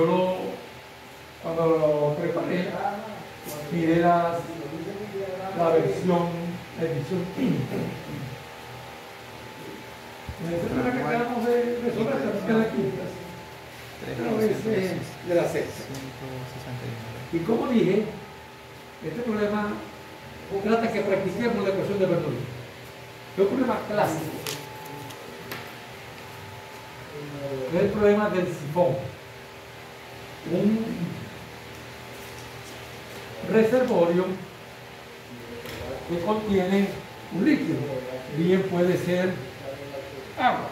Yo cuando lo preparé, miré la edición química. En el tema que acabamos de resolver, también la química. Pero es de la sexta. Y como dije, este problema trata que practiquemos la ecuación de Bernoulli. Es un problema clásico. Es el problema del sifón. Un reservorio que contiene un líquido. Bien puede ser agua.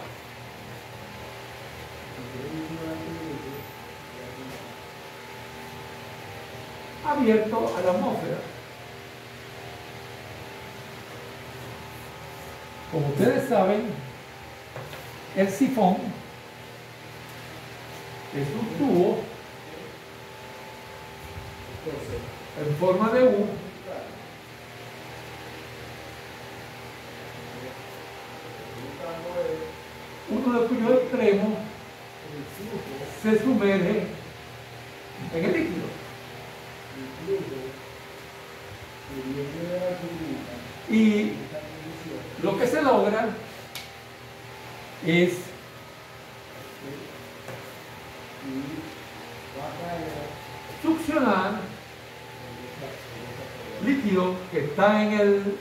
Abierto a la atmósfera. Como ustedes saben, el sifón es un tubo en forma de U uno de cuyos extremos se sumerge en el líquido. Y lo que se logra es succionar líquido que está en el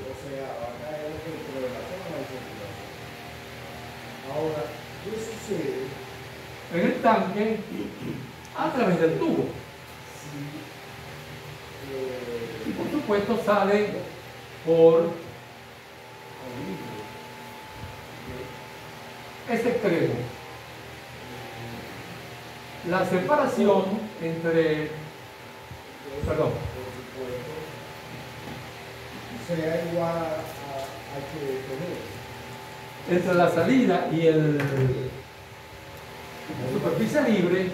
tanque a través del tubo. Y por supuesto sale por ese extremo. La separación entre entre la salida y la superficie libre,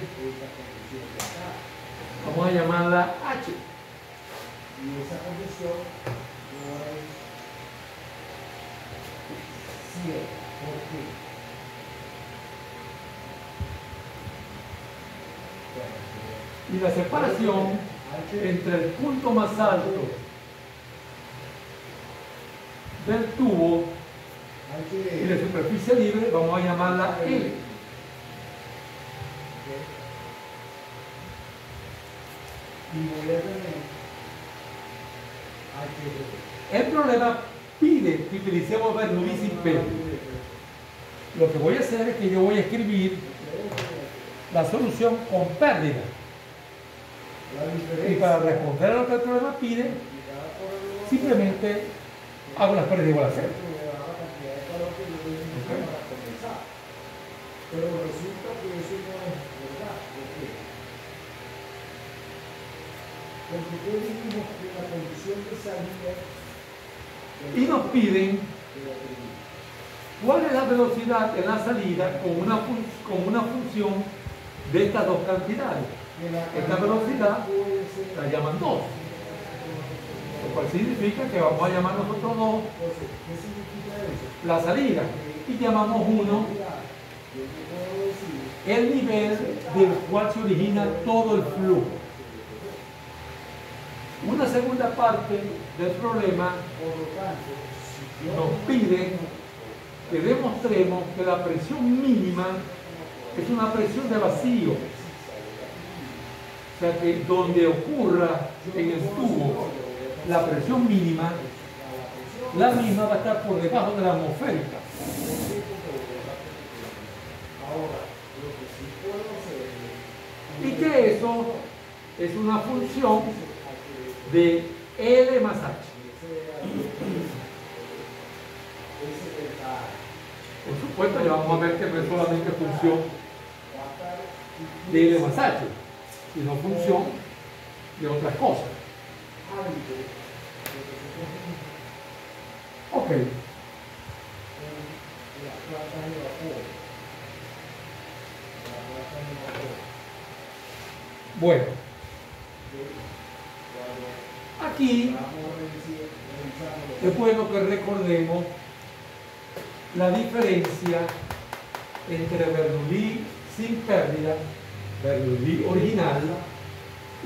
vamos a llamarla H. Y esa condición no es 100. ¿Por qué? Y la separación entre el punto más alto del tubo y la superficie libre, vamos a llamarla L. El problema pide que utilicemos Bernoulli sin P. Lo que voy a hacer es que yo voy a escribir la solución con pérdida. Y para responder a lo que el problema pide, simplemente hago las pérdidas igual a cero. Pero resulta que eso no es verdad. ¿Por qué? Porque ¿qué dijimos que la condición de salida y nos piden cuál es la velocidad en la salida con una función de estas dos cantidades. Esta velocidad la llaman 2, lo cual significa que vamos a llamar nosotros 2 ¿qué significa eso? la salida y llamamos 1 el nivel del cual se origina todo el flujo. Una segunda parte del problema nos pide que demostremos que la presión mínima es una presión de vacío. O sea que donde ocurra en el tubo la presión mínima, la misma va a estar por debajo de la atmosférica. Y que eso es una función de L más H. Por supuesto, ya vamos a ver que no es solamente función de L más H, sino función de otras cosas. Ok. Bueno, aquí es bueno que recordemos la diferencia entre Bernoulli sin pérdida Bernoulli original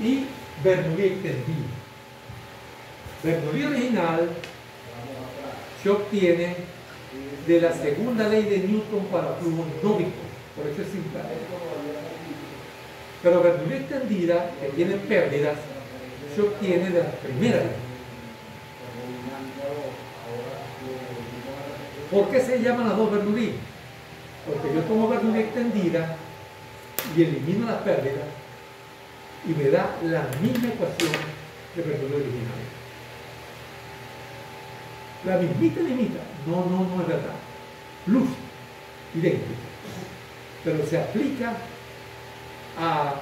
y Bernoulli extendido. Bernoulli original se obtiene de la segunda ley de Newton para flujos nómicos, por eso es simple. Pero Bernoulli extendida, que tiene pérdidas, se obtiene de la primera ley. ¿Por qué se llaman las dos Bernoulli? Porque yo tomo Bernoulli extendida y elimino las pérdidas y me da la misma ecuación de Bernoulli original. La mismita limita. No es verdad. Luz, idéntica. Pero se aplica a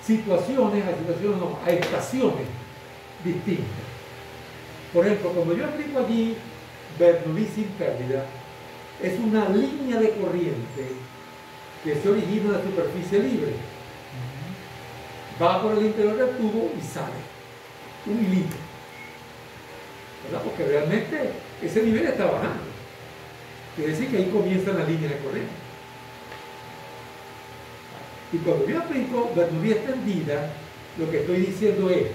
situaciones, a estaciones distintas. Por ejemplo, cuando yo aplico allí Bernoulli sin pérdida, es una línea de corriente que se origina en la superficie libre. Va por el interior del tubo y sale. Un hilito. ¿Verdad? Porque realmente ese nivel está bajando. Quiere decir que ahí comienza la línea de corriente. Y cuando yo aplico Bernoulli extendida, lo que estoy diciendo es,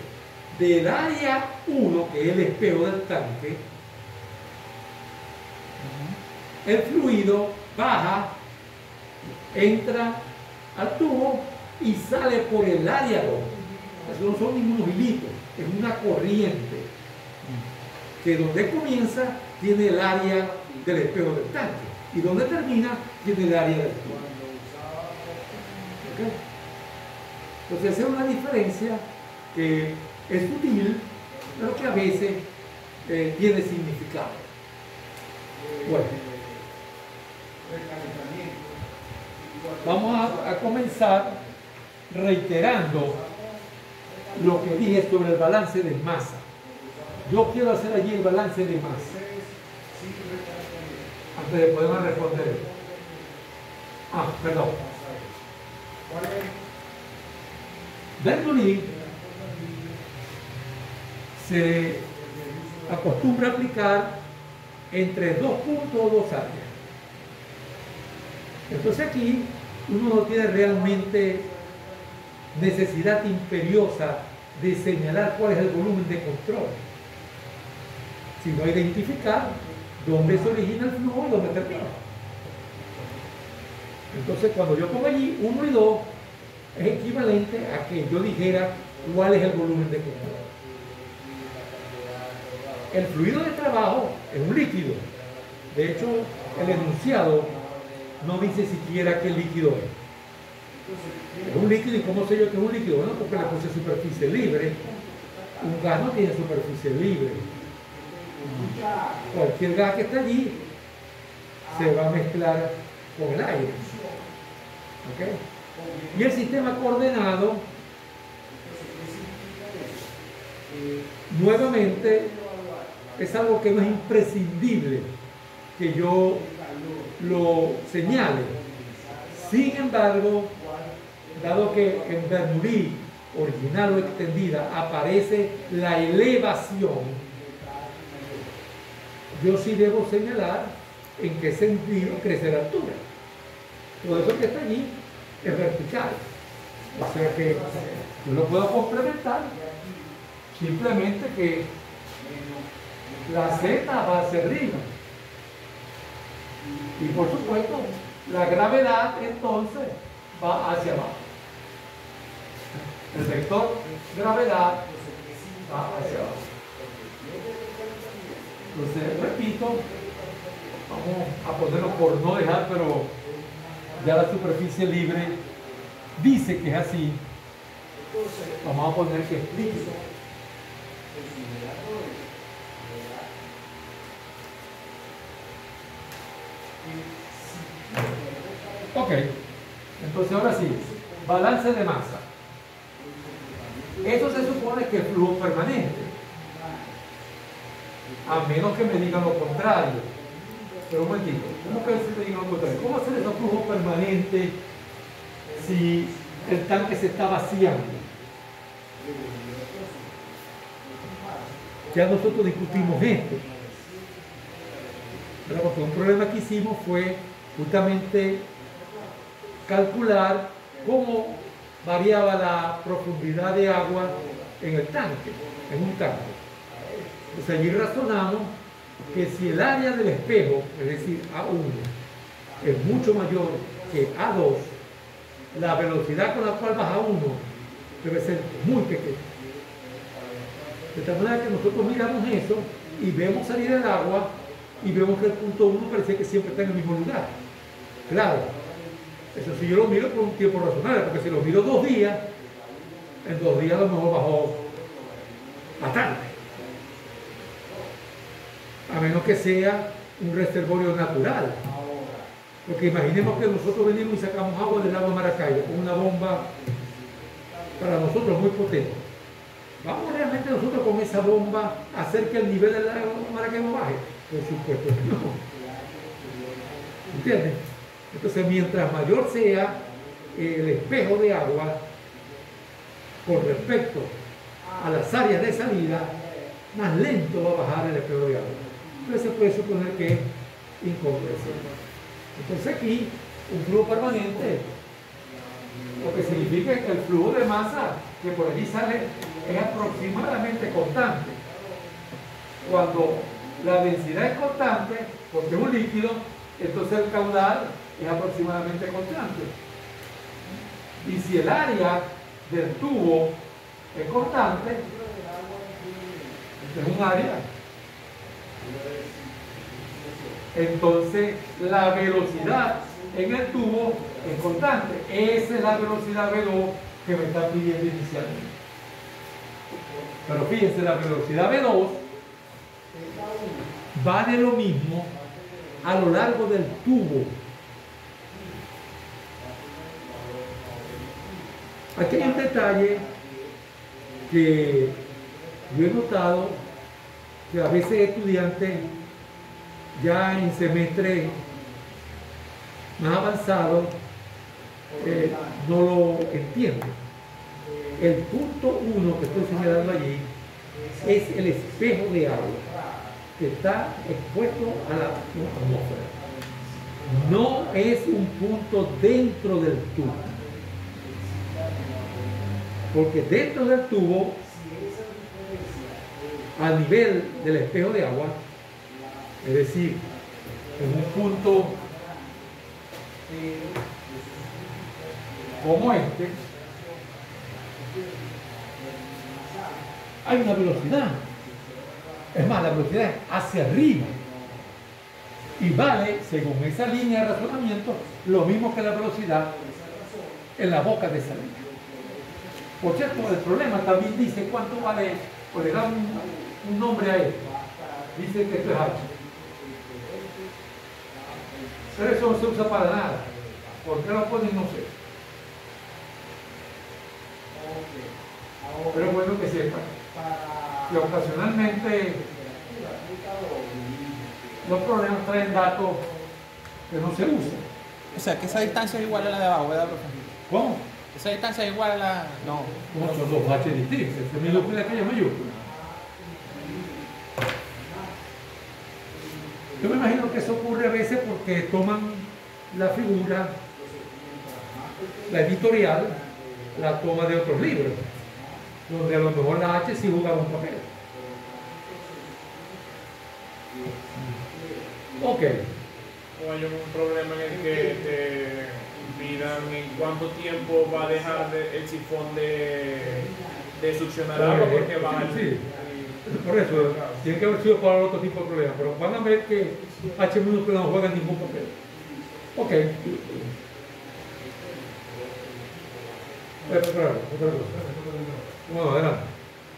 del área 1, que es el espejo del tanque, el fluido baja, entra al tubo y sale por el área 2. Eso no son ningunos hilitos, es una corriente que donde comienza tiene el área del espejo del tanque y donde termina tiene el área del tubo. ¿Okay? Entonces esa es una diferencia que es sutil, pero que a veces tiene significado. Bueno, vamos a comenzar reiterando lo que dije sobre el balance de masa. Yo quiero hacer allí el balance de masa antes de poder responder. Perdón. Bernoulli se acostumbra a aplicar entre 2 puntos o 2 áreas. Entonces aquí uno no tiene realmente necesidad imperiosa de señalar cuál es el volumen de control, sino identificar dónde se origina el flujo y dónde termina. Entonces cuando yo pongo allí 1 y 2 es equivalente a que yo dijera cuál es el volumen de control. El fluido de trabajo es un líquido. De hecho, el enunciado no dice siquiera qué líquido es. Es un líquido, ¿y cómo sé yo que es un líquido? Bueno, porque le puse superficie libre. Un gas no tiene superficie libre. Cualquier gas que está allí se va a mezclar con el aire. ¿Okay? Y el sistema coordenado, nuevamente, es algo que no es imprescindible que yo lo señale. Sin embargo, dado que en Bernoulli original o extendida aparece la elevación, yo sí debo señalar en qué sentido crece la altura. Todo eso que está allí es vertical. O sea que yo lo puedo complementar simplemente que la Z va hacia arriba. Y por supuesto, la gravedad entonces va hacia abajo. El vector gravedad va hacia abajo. Entonces, repito, vamos a ponerlo por no dejar, pero ya la superficie libre dice que es así. Vamos a poner que es líquido. Ok, entonces ahora sí, balance de masa. Eso se supone que es flujo permanente, a menos que me digan lo contrario. Pero un momentito, ¿cómo que se me diga lo contrario? ¿Cómo hacer ese flujo permanente si el tanque se está vaciando? Ya nosotros discutimos esto. Pero porque un problema que hicimos fue justamente calcular cómo variaba la profundidad de agua en el tanque, en un tanque. Entonces allí razonamos que si el área del espejo, es decir, A1, es mucho mayor que A2, la velocidad con la cual baja A1 debe ser muy pequeña. De tal manera que nosotros miramos eso y vemos salir el agua y vemos que el punto 1 parece que siempre está en el mismo lugar. Claro, eso si yo lo miro por un tiempo razonable, porque si lo miro 2 días, en 2 días a lo mejor bajó bastante. A menos que sea un reservorio natural. Porque imaginemos que nosotros venimos y sacamos agua del lago Maracaibo con una bomba para nosotros muy potente. ¿Vamos realmente nosotros con esa bomba a hacer que el nivel del lago Maracaibo baje? Por supuesto que no. ¿Entienden? Entonces, mientras mayor sea el espejo de agua con respecto a las áreas de salida, más lento va a bajar el espejo de agua. Entonces se puede suponer que es incongruencia. Entonces aquí, un flujo permanente, lo que significa que el flujo de masa que por allí sale es aproximadamente constante. Cuando la densidad es constante, porque es un líquido, entonces el caudal es aproximadamente constante. Y si el área del tubo es constante, es un área, entonces la velocidad en el tubo es constante. Esa es la velocidad V2 que me está pidiendo inicialmente. Pero fíjense, la velocidad V2 vale lo mismo a lo largo del tubo. Aquí hay un detalle que yo he notado que a veces estudiantes ya en semestre más avanzado no lo entienden. El punto 1 que estoy señalando allí es el espejo de agua que está expuesto a la atmósfera. No es un punto dentro del tubo. Porque dentro del tubo, a nivel del espejo de agua, es decir, en un punto como este, hay una velocidad. Es más, la velocidad es hacia arriba. Y vale, según esa línea de razonamiento, lo mismo que la velocidad en la boca de salida. Por cierto, el problema también dice cuánto vale, o le da un nombre a esto. Dice que esto es H. Pero eso no se usa para nada. ¿Por qué lo ponen? No sé. Pero bueno que sepan que ocasionalmente los problemas traen datos que no se usan. O sea, que esa distancia es igual a la de abajo, ¿verdad, profesor? ¿Cómo? Esa distancia es igual a la... No. No, son dos H distintos. Esta minúscula y aquella mayúscula. Yo me imagino que eso ocurre a veces porque toman la figura, la editorial, la toma de otros libros, donde a lo mejor la H sí jugaba un papel. Ok. O hay un problema en el que te midan en cuánto tiempo va a dejar el sifón de succionar agua porque va a... Sí. Por eso, tiene que haber sido para otro tipo de problemas, pero van a ver que H minúscula no juega ningún papel. Ok. Otra cosa. Bueno, adelante.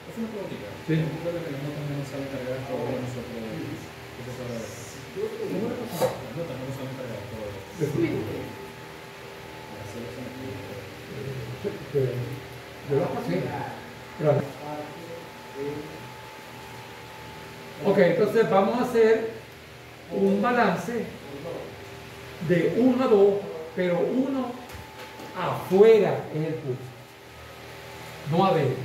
Es una preguntita. Sí. Un problema que la nota no nos sabe cargar todo nosotros. ¿Qué se sabe? La nota no nos sabe cargar todo. Yo la pasé. Gracias. Ok, entonces vamos a hacer un balance de 1 a 2, pero 1 afuera en el curso, no adentro.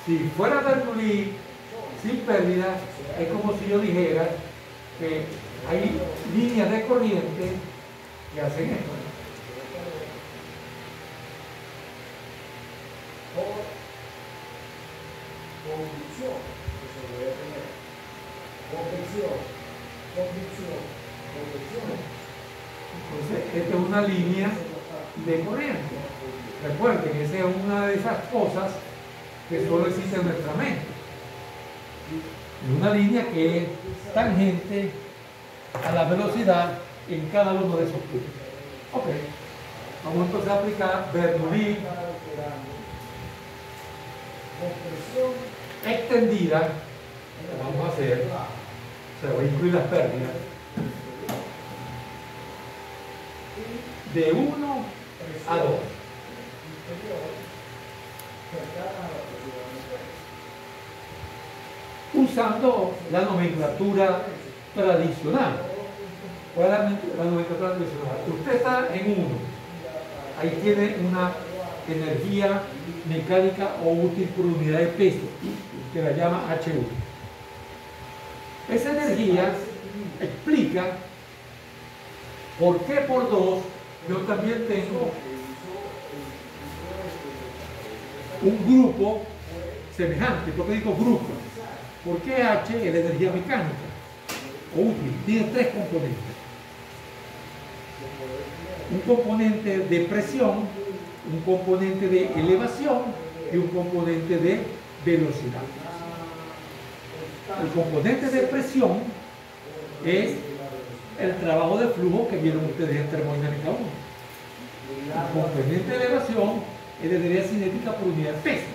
Si fuera de Bernoulli sin pérdida, es como si yo dijera que hay líneas de corriente que hacen esto. Por conducción, que se debe tener. Convección, conducción, convección. Entonces, esta es una línea de corriente. Recuerden, esa es una de esas cosas que solo existe en nuestra mente. Es una línea que es tangente a la velocidad en cada uno de esos puntos. Ok, vamos entonces a aplicar Bernoulli extendida. Vamos a hacer, se va a incluir las pérdidas de 1 a 2. Usando la nomenclatura tradicional. ¿Cuál es la nomenclatura tradicional? Usted está en 1. Ahí tiene una energía mecánica o útil por unidad de peso, que la llama H1. Esa energía explica por qué por 2 yo también tengo un grupo semejante. ¿Por qué digo grupo? Porque H es la energía mecánica o útil. Tiene 3 componentes. Un componente de presión, un componente de elevación y un componente de velocidad. El componente de presión es el trabajo de flujo que vieron ustedes en termodinámica 1. El componente de elevación es la energía cinética por unidad de peso.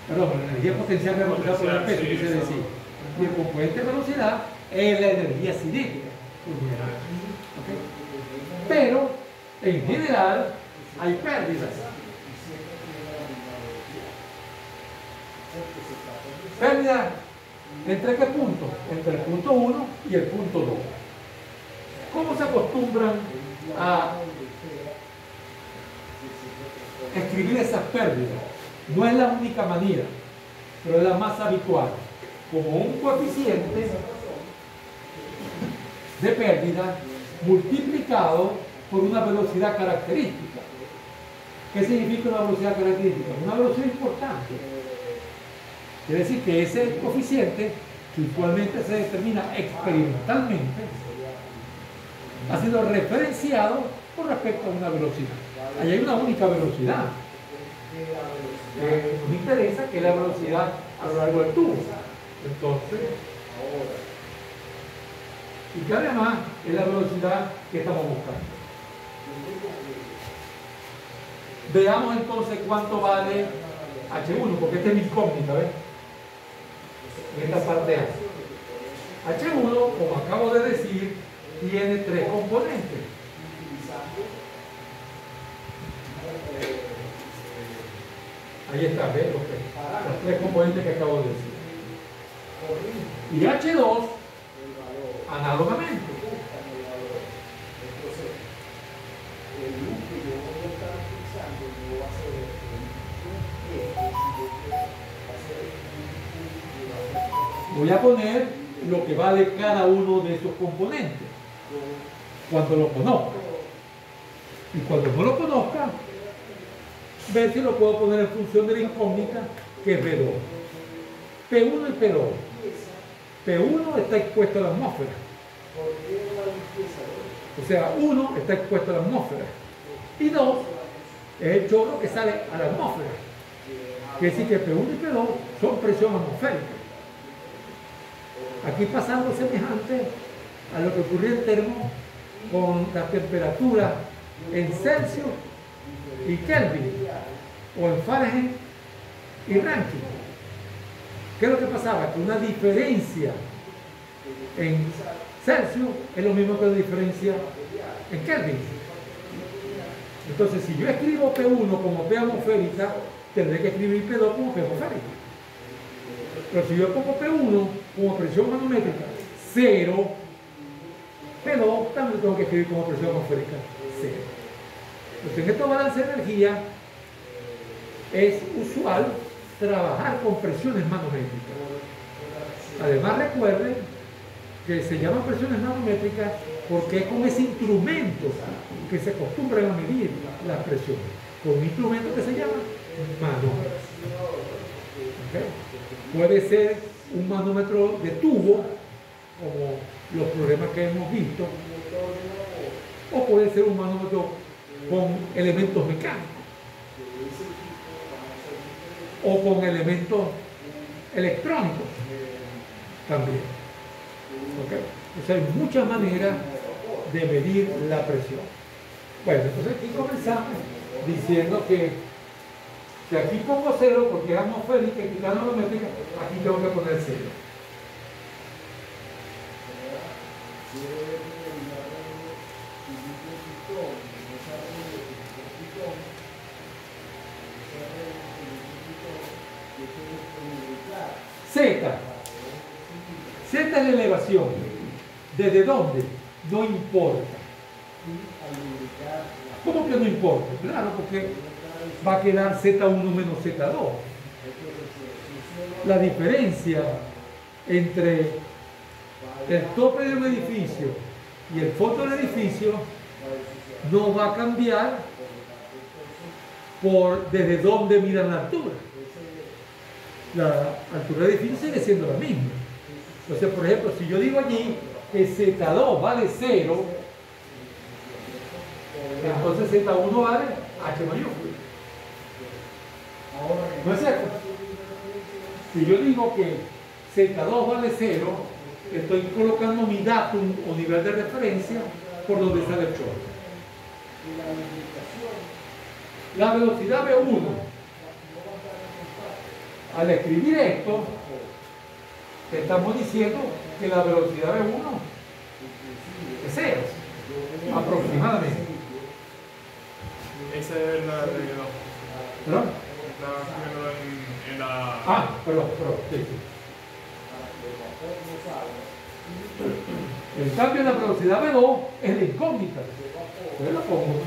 Perdón, la energía potencial de velocidad por unidad de peso, quise decir. Y el componente de velocidad es la energía cinética por unidad de peso. ¿Okay? Pero, en general, hay pérdidas. Pérdida, ¿entre qué puntos? Entre el punto 1 y el punto 2. ¿Cómo se acostumbran a escribir esas pérdidas? No es la única manera, pero es la más habitual. Como un coeficiente de pérdida multiplicado por una velocidad característica. ¿Qué significa una velocidad característica? Una velocidad importante. Quiere decir que ese coeficiente, que usualmente se determina experimentalmente, ha sido referenciado con respecto a una velocidad. Ahí hay una única velocidad. Nos interesa que es la velocidad a lo largo del tubo. Entonces, y que además es la velocidad que estamos buscando. Veamos entonces cuánto vale H1, porque esta es mi incógnita, ¿ves? En esta parte A. H1, como acabo de decir, tiene 3 componentes. Ahí está, ¿ves? Los 3 componentes que acabo de decir. Y H2, análogamente. Voy a poner lo que vale cada uno de esos componentes cuando lo conozca. Y cuando no lo conozca, ver si lo puedo poner en función de la incógnita que es P2. P1 y P2. P1 está expuesto a la atmósfera. O sea, 1 está expuesto a la atmósfera. Y 2 es el chorro que sale a la atmósfera. Quiere decir que P1 y P2 son presión atmosférica. Aquí pasa algo semejante a lo que ocurrió en termo con la temperatura en Celsius y Kelvin, o en Fahrenheit y Rankine. ¿Qué es lo que pasaba? Que una diferencia en Celsius es lo mismo que una diferencia en Kelvin. Entonces, si yo escribo P1 como P atmosférica, tendré que escribir P2 como P atmosférica. Pero si yo pongo P1 como presión manométrica 0, P2 también tengo que escribir como presión atmosférica 0. Entonces, en estos balances de energía es usual trabajar con presiones manométricas. Además, recuerden que se llaman presiones manométricas porque es con ese instrumento que se acostumbran a medir las presiones, con un instrumento que se llama manómetro. ¿Okay? Puede ser un manómetro de tubo, como los problemas que hemos visto, o puede ser un manómetro con elementos mecánicos o con elementos electrónicos también. ¿Okay? O sea, hay muchas maneras de medir la presión. Bueno, entonces aquí comenzamos diciendo que si aquí pongo 0 porque es atmosférica y quitando manométrica, aquí tengo que poner 0. Z. Z es la elevación. ¿Desde dónde? No importa. ¿Cómo que no importa? Claro, porque va a quedar Z1 menos Z2. La diferencia entre el tope de un edificio y el fondo del edificio no va a cambiar por desde dónde miran la altura. La altura del edificio sigue siendo la misma. Entonces, por ejemplo, si yo digo allí que Z2 vale 0, entonces Z1 vale H mayúscula. ¿No es cierto? Si yo digo que Z2 vale 0, estoy colocando mi datum o nivel de referencia por donde sale el chorro. La velocidad V1, al escribir esto, estamos diciendo que la velocidad V1 es 0, aproximadamente. Esa es la de ¿Perdón? Estaba escribiendo en la... Perdón, sí. En cambio, la velocidad V2 es la incógnita. Yo la pongo.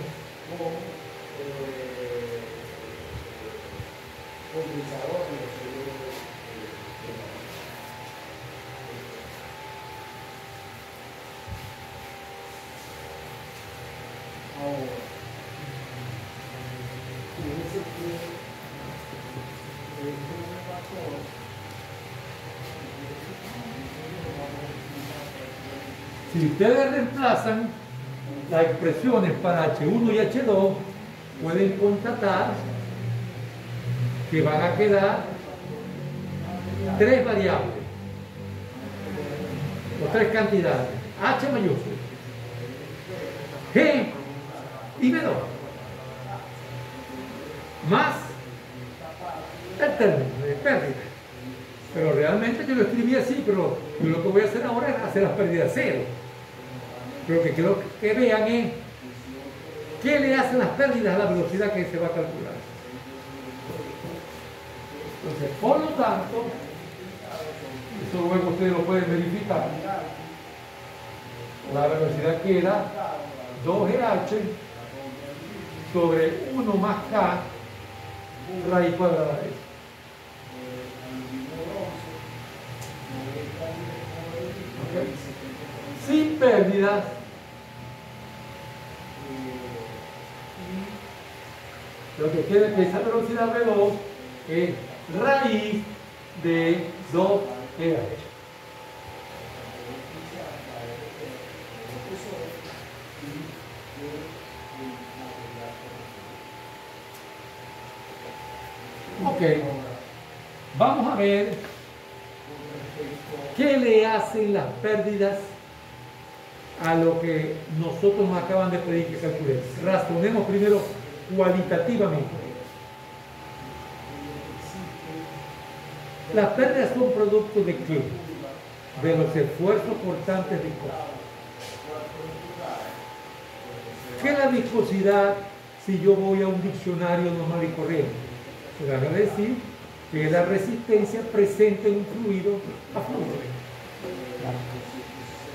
Si ustedes reemplazan las expresiones para H1 y H2, pueden constatar que van a quedar 3 variables o 3 cantidades: H mayúscula, G y V2, más el término de pérdida. Pero realmente yo lo escribí así, pero yo lo que voy a hacer ahora es hacer las pérdidas 0. Pero lo que quiero que vean es qué le hacen las pérdidas a la velocidad que se va a calcular. Entonces, por lo tanto, eso luego ustedes lo pueden verificar. La velocidad queda 2GH sobre 1 más K raíz cuadrada de eso. Okay. Sin pérdidas, lo que quiere que esa velocidad V2 es raíz de 2GH. Ok, vamos a ver qué le hacen las pérdidas a lo que nosotros nos acaban de pedir que calculemos. Razonemos primero cualitativamente. Las pérdidas son producto de ¿qué? De los esfuerzos cortantes viscosos. ¿Qué es la viscosidad si yo voy a un diccionario normal y corriente? Se van a decir que es la resistencia presente en un fluido a fluido.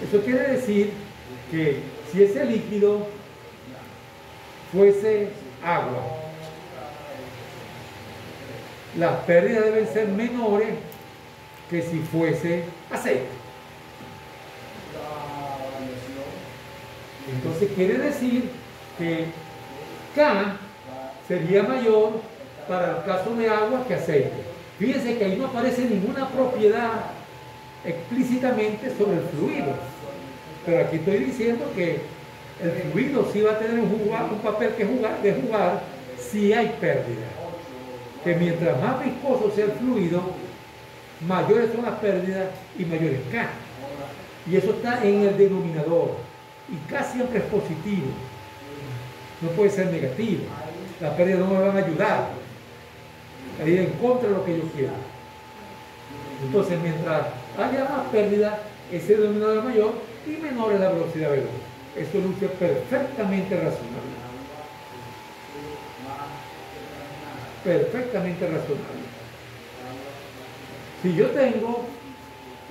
Eso quiere decir que si ese líquido fuese agua, las pérdidas deben ser menores que si fuese aceite. Entonces quiere decir que K sería mayor para el caso de agua que aceite. Fíjense que ahí no aparece ninguna propiedad explícitamente sobre el fluido. Pero aquí estoy diciendo que el fluido sí va a tener un papel de jugar si hay pérdida. Que mientras más viscoso sea el fluido, mayores son las pérdidas y mayores K. Y eso está en el denominador. Y K siempre es positivo. No puede ser negativo. Las pérdidas no me van a ayudar a ir en contra de lo que yo quiero. Entonces, mientras haya más pérdida, ese denominador es mayor y menor es la velocidad veloz. Eso luce perfectamente razonable. Perfectamente razonable. Si yo tengo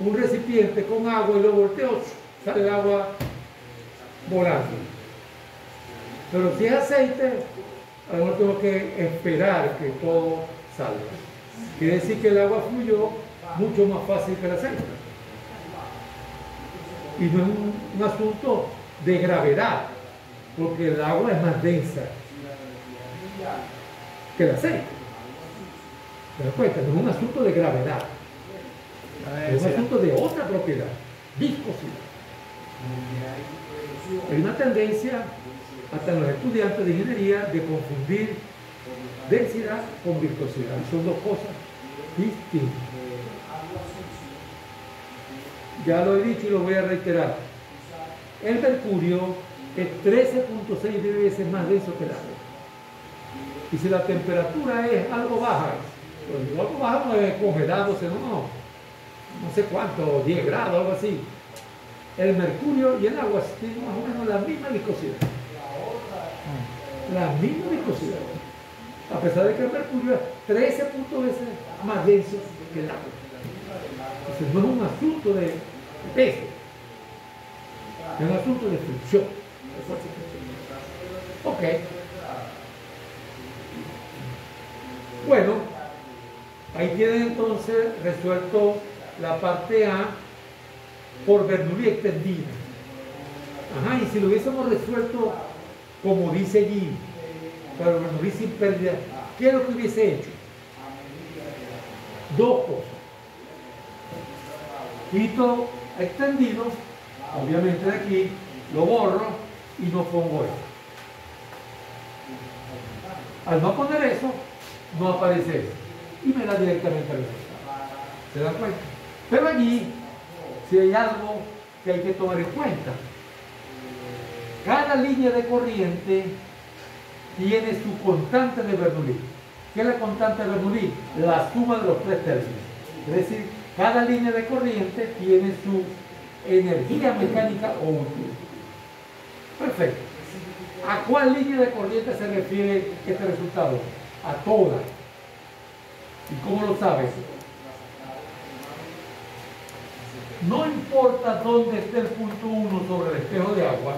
un recipiente con agua y lo volteo, sale el agua volando. Pero si es aceite, a lo mejor tengo que esperar que todo salga. Quiere decir que el agua fluyó mucho más fácil que el aceite. Y no es un asunto de gravedad, porque el agua es más densa que el aceite. ¿Te das cuenta? No es un asunto de gravedad. Es un asunto de otra propiedad, viscosidad. Hay una tendencia hasta en los estudiantes de ingeniería de confundir densidad con viscosidad. Son dos cosas distintas. Ya lo he dicho y lo voy a reiterar. El mercurio es 13.6 veces más denso que el agua. Y si la temperatura es algo baja, pues algo baja no es congelado, no sé cuánto, 10 grados, algo así. El mercurio y el agua tienen más o menos la misma viscosidad. La misma viscosidad. A pesar de que el mercurio es 13 veces más denso que el agua. Entonces no es un asunto de peso, es un asunto de fricción. Ok. Bueno, ahí tienen entonces resuelto la parte A por Bernoulli extendida. Ajá, y si lo hubiésemos resuelto como dice allí, para Bernoulli sin pérdida, ¿qué es lo que hubiese hecho? Dos cosas. Quito extendido, obviamente de aquí, lo borro y no pongo eso. Al no poner eso, no aparece eso. Y me da directamente al resultado. ¿Se dan cuenta? Pero allí, si hay algo que hay que tomar en cuenta, cada línea de corriente tiene su constante de Bernoulli. ¿Qué es la constante de Bernoulli? La suma de los tres términos. Es decir, cada línea de corriente tiene su energía mecánica o útil. Perfecto. ¿A cuál línea de corriente se refiere este resultado? A todas. ¿Y cómo lo sabes? No importa dónde esté el punto 1 sobre el espejo de agua.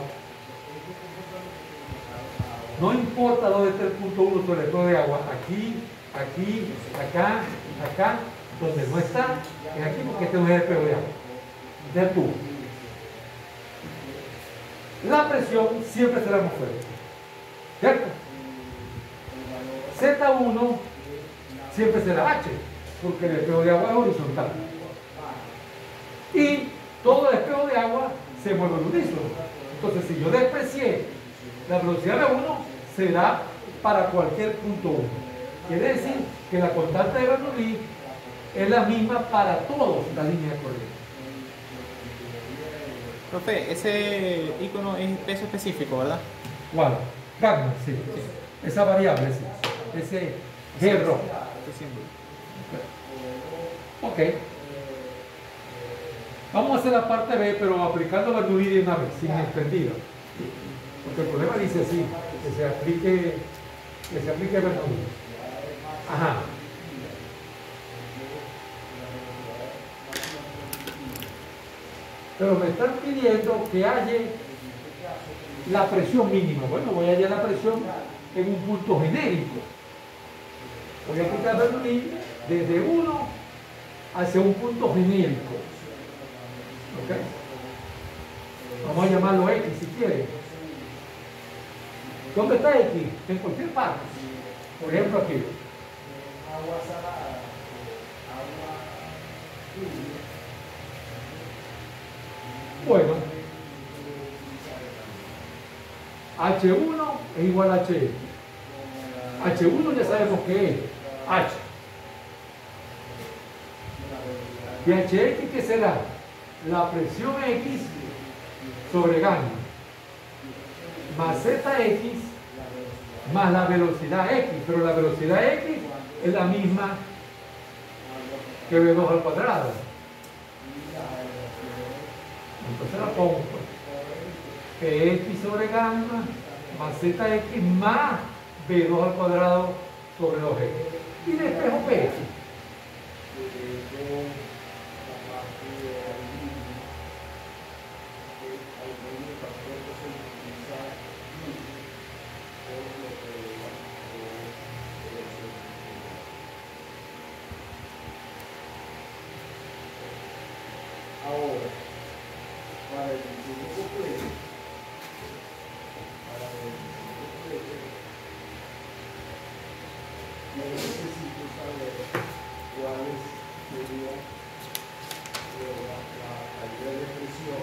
No importa dónde esté el punto 1 sobre el espejo de agua. Aquí, aquí, acá, acá. Donde no está, es aquí porque este no es el espejo de agua. De tubo. La presión siempre será más fuerte. ¿Cierto? Z1 siempre será H, porque el espejo de agua es horizontal. Y todo el espejo de agua se mueve al unísono. Entonces, si yo desprecié la velocidad de 1, será para cualquier punto 1. Quiere decir que la constante de Bernoulli es la misma para todas las líneas de corriente. Profe, ese icono es peso específico, ¿verdad? ¿Cuál? Gagman, sí. Esa variable, sí. Ese G rojo. Ok. Vamos a hacer la parte B, pero aplicando Bernoulli de una vez, sin extendido. Porque el problema dice así, que se aplique Bernoulli. Ajá. Pero me están pidiendo que haya la presión mínima. Bueno, voy a hallar la presión en un punto genérico. Voy a aplicar Bernoulli desde 1 hacia un punto genérico. ¿Ok? Vamos a llamarlo X si quieren. ¿Dónde está X? En cualquier parte. Por ejemplo, aquí. Agua salada, agua lluvia. Bueno, H1 es igual a HX. H1 ya sabemos qué es H. ¿Y HX qué será? La presión X sobre gamma más ZX más la velocidad X, pero la velocidad X es la misma que V2 al cuadrado. Entonces la pongo, pues, que X sobre gamma más ZX más V2 al cuadrado sobre 2X. Y despejo PX. Ahora, para el diseño completo, yo necesito saber cuáles serían la calidad de presión.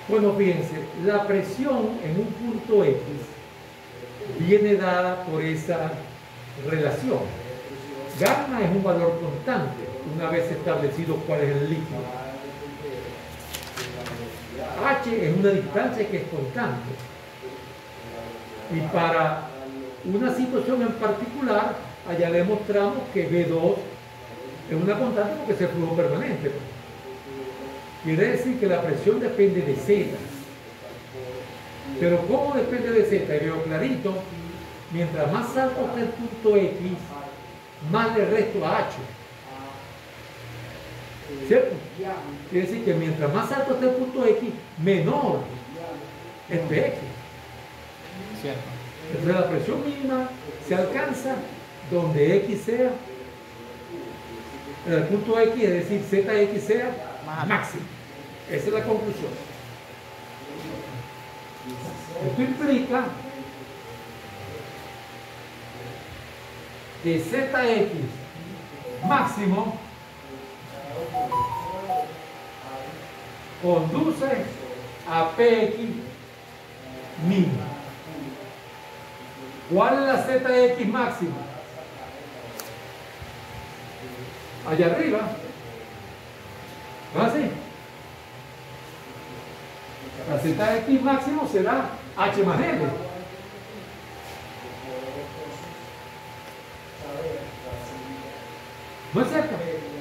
Bueno, fíjense, la presión en un punto X viene dada por esa relación. Gamma es un valor constante, una vez establecido cuál es el líquido. H es una distancia que es constante. Y para una situación en particular, allá demostramos que V2 es una constante porque es el flujo permanente. Quiere decir que la presión depende de Z. Pero ¿cómo depende de Z? Veo clarito, mientras más alto esté el punto X, más le resto a H. ¿Cierto? Quiere decir que mientras más alto esté el punto X, menor es PX. Cierto. Entonces la presión mínima se alcanza donde X sea, el punto X, es decir, ZX sea máximo. Esa es la conclusión. Esto implica que ZX máximo conduce a PX mínimo. ¿Cuál es la ZX máxima? Allá arriba. ¿No es así? La ZX máximo será H más L. ¿No es cierto?